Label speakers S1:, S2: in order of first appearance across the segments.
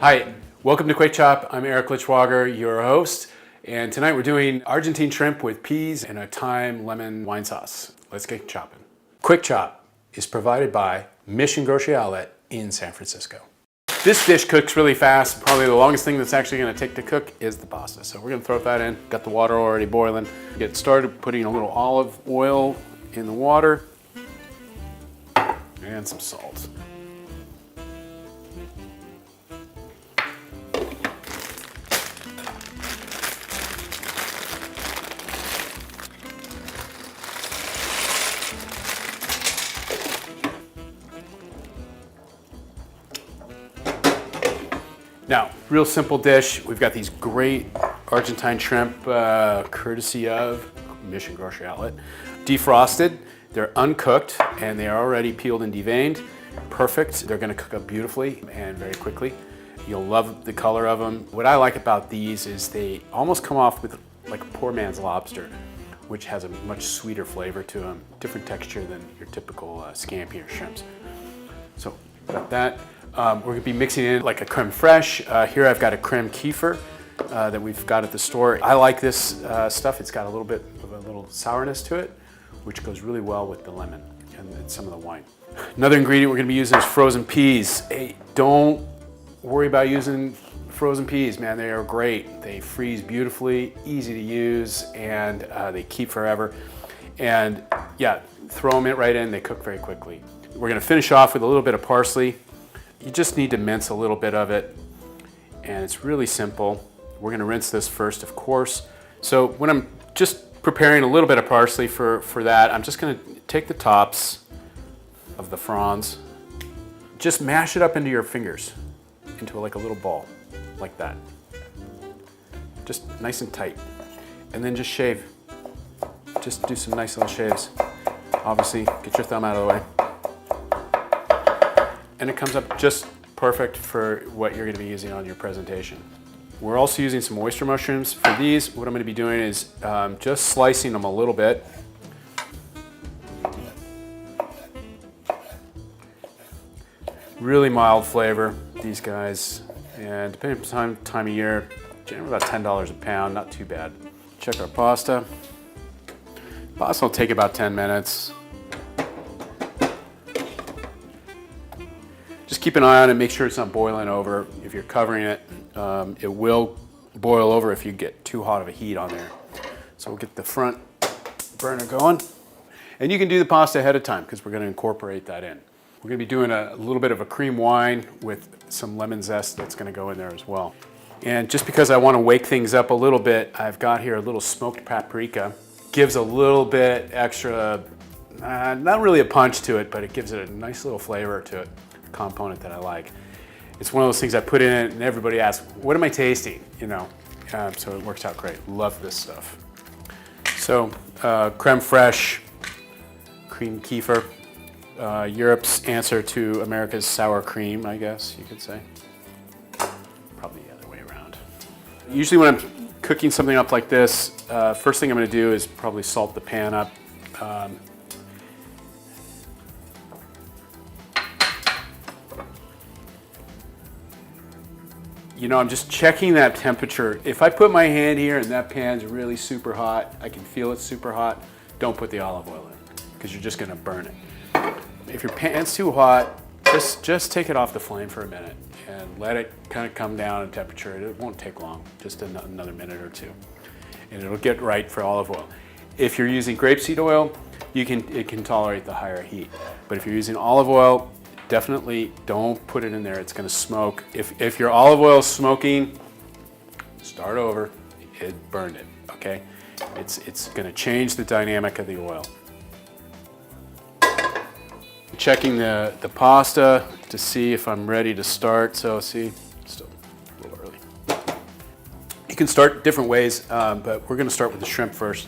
S1: Hi, welcome to Quick Chop. I'm Eric Lichwager, your host, and tonight we're doing Argentine shrimp with peas and a thyme lemon wine sauce. Let's get chopping. Quick Chop is provided by Mission Grocery Outlet in San Francisco. This dish cooks really fast. Probably the longest thing that's actually going to take to cook is the pasta. So we're going to throw that in. Got the water already boiling. Get started putting a little olive oil in the water and some salt. Now, real simple dish. We've got these great Argentine shrimp, courtesy of Mission Grocery Outlet. Defrosted, they're uncooked, and they are already peeled and deveined. Perfect. They're gonna cook up beautifully and very quickly. You'll love the color of them. What I like about these is they almost come off with like a poor man's lobster, which has a much sweeter flavor to them, different texture than your typical scampi or shrimps. So, got that. We're going to be mixing in like a creme fraiche. Here I've got a creme kefir that we've got at the store. I like this stuff. It's got a little bit of a little sourness to it, which goes really well with the lemon and some of the wine. Another ingredient we're going to be using is frozen peas. Hey, don't worry about using frozen peas, man. They are great. They freeze beautifully, easy to use, and they keep forever. And yeah, throw them right in. They cook very quickly. We're going to finish off with a little bit of parsley. You just need to mince a little bit of it, and it's really simple. We're gonna rinse this first, of course. So when I'm just preparing a little bit of parsley for that, I'm just gonna take the tops of the fronds, just mash it up into your fingers, into like a little ball, like that. Just nice and tight. And then just shave. Just do some nice little shaves. Obviously, get your thumb out of the way. And it comes up just perfect for what you're going to be using on your presentation. We're also using some oyster mushrooms. For these, what I'm going to be doing is just slicing them a little bit. Really mild flavor, these guys. And depending on time of year, generally about $10 a pound, not too bad. Check our pasta. Pasta will take about 10 minutes. Just keep an eye on it, make sure it's not boiling over. If you're covering it, it will boil over if you get too hot of a heat on there. So we'll get the front burner going. And you can do the pasta ahead of time because we're going to incorporate that in. We're going to be doing a little bit of a cream wine with some lemon zest that's going to go in there as well. And just because I want to wake things up a little bit, I've got here a little smoked paprika. Gives a little bit extra, not really a punch to it, but it gives it a nice little flavor to it. Component that I like. It's one of those things I put in it and everybody asks, what am I tasting? You know, so it works out great. Love this stuff. So creme fraiche, cream kefir, Europe's answer to America's sour cream, I guess you could say. Probably the other way around. Usually when I'm cooking something up like this, first thing I'm going to do is probably salt the pan up. You know, I'm just checking that temperature. If I put my hand here and that pan's really super hot, I can feel it's super hot, don't put the olive oil in because you're just gonna burn it. If your pan's too hot, just take it off the flame for a minute and let it kind of come down in temperature. It won't take long, just another minute or two. And it'll get right for olive oil. If you're using grapeseed oil, it can tolerate the higher heat. But if you're using olive oil, definitely don't put it in there. It's going to smoke. If your olive oil is smoking, start over. It burned it. Okay, it's going to change the dynamic of the oil. Checking the pasta to see if I'm ready to start. So see, still a little early. You can start different ways, but we're going to start with the shrimp first.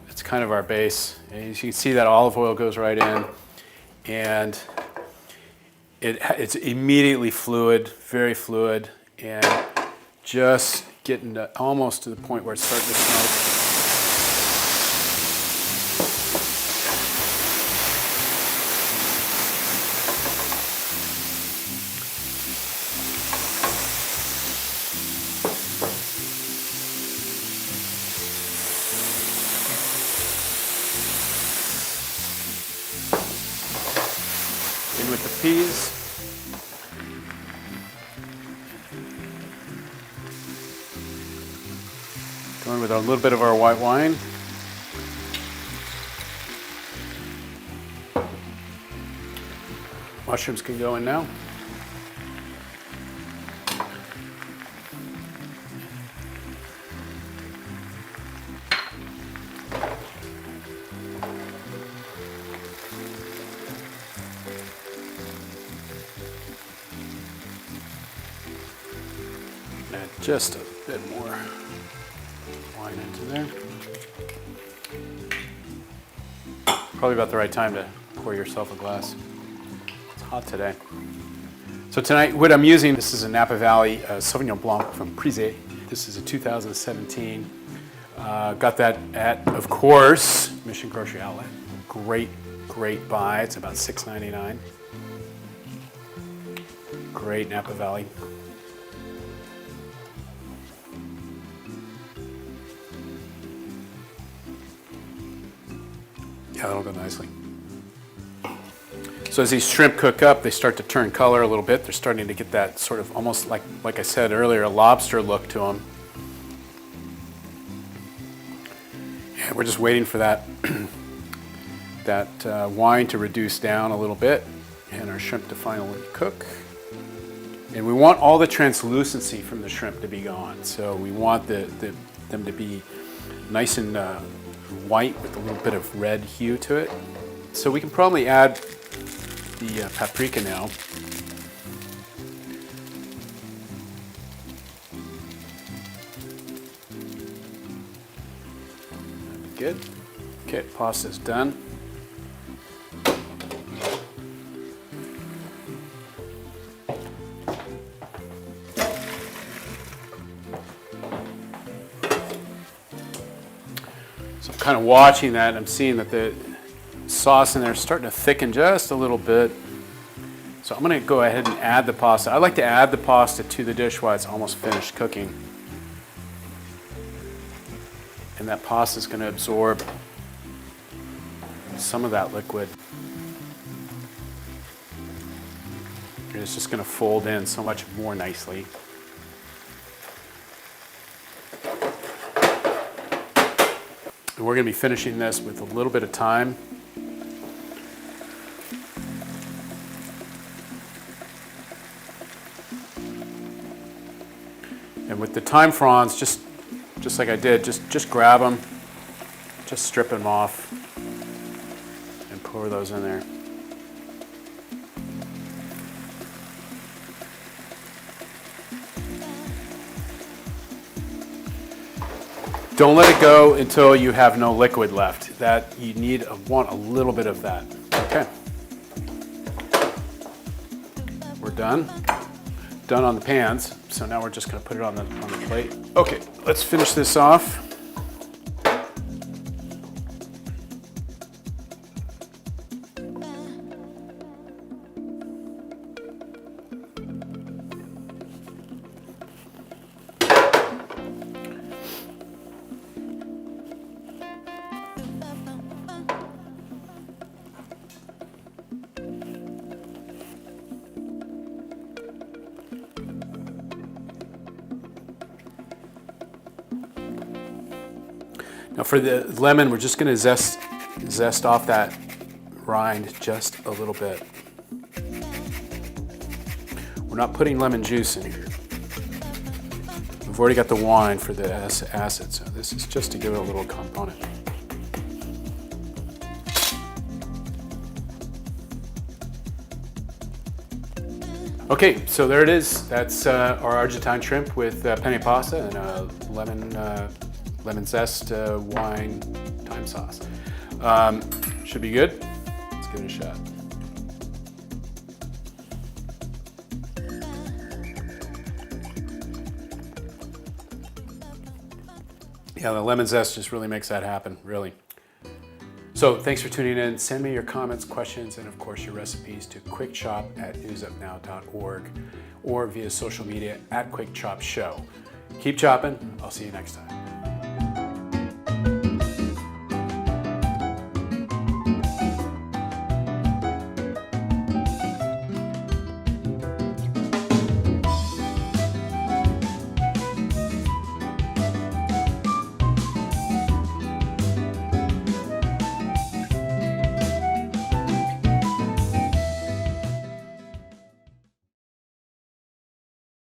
S1: It's kind of our base. And as you can see, that olive oil goes right in, and it's immediately fluid, very fluid, and just getting almost to the point where it's starting to smoke. recipes. Going with a little bit of our white wine. Mushrooms can go in now. Add just a bit more wine into there. Probably about the right time to pour yourself a glass. It's hot today. So tonight, what I'm using, this is a Napa Valley Sauvignon Blanc from Prizé. This is a 2017. Got that at, of course, Mission Grocery Outlet. Great buy. It's about $6.99. Great Napa Valley. Yeah, that'll go nicely. So as these shrimp cook up, they start to turn color a little bit. They're starting to get that sort of almost like I said earlier, a lobster look to them. Yeah, we're just waiting for that that wine to reduce down a little bit and our shrimp to finally cook. And we want all the translucency from the shrimp to be gone. So we want them to be nice and white with a little bit of red hue to it. So we can probably add the paprika now. That'd be good. Okay, pasta's done. So I'm kind of watching that and I'm seeing that the sauce in there is starting to thicken just a little bit. So I'm going to go ahead and add the pasta. I like to add the pasta to the dish while it's almost finished cooking. And that pasta is going to absorb some of that liquid. And it's just going to fold in so much more nicely. And we're going to be finishing this with a little bit of thyme. And with the thyme fronds, just like I did, just grab them, just strip them off, and pour those in there. Don't let it go until you have no liquid left. That you want a little bit of that. Okay. We're done. Done on the pans. So now we're just going to put it on the plate. Okay, let's finish this off. Now for the lemon, we're just going to zest off that rind just a little bit. We're not putting lemon juice in here. We've already got the wine for the acid, so this is just to give it a little component. Okay, so there it is. That's our Argentine shrimp with penne pasta and a lemon zest wine thyme sauce. Should be good. Let's give it a shot. Yeah, the lemon zest just really makes that happen, really. So thanks for tuning in. Send me your comments, questions, and of course your recipes to quickchop@newsupnow.org or via social media @QuickChopShow. Keep chopping. I'll see you next time.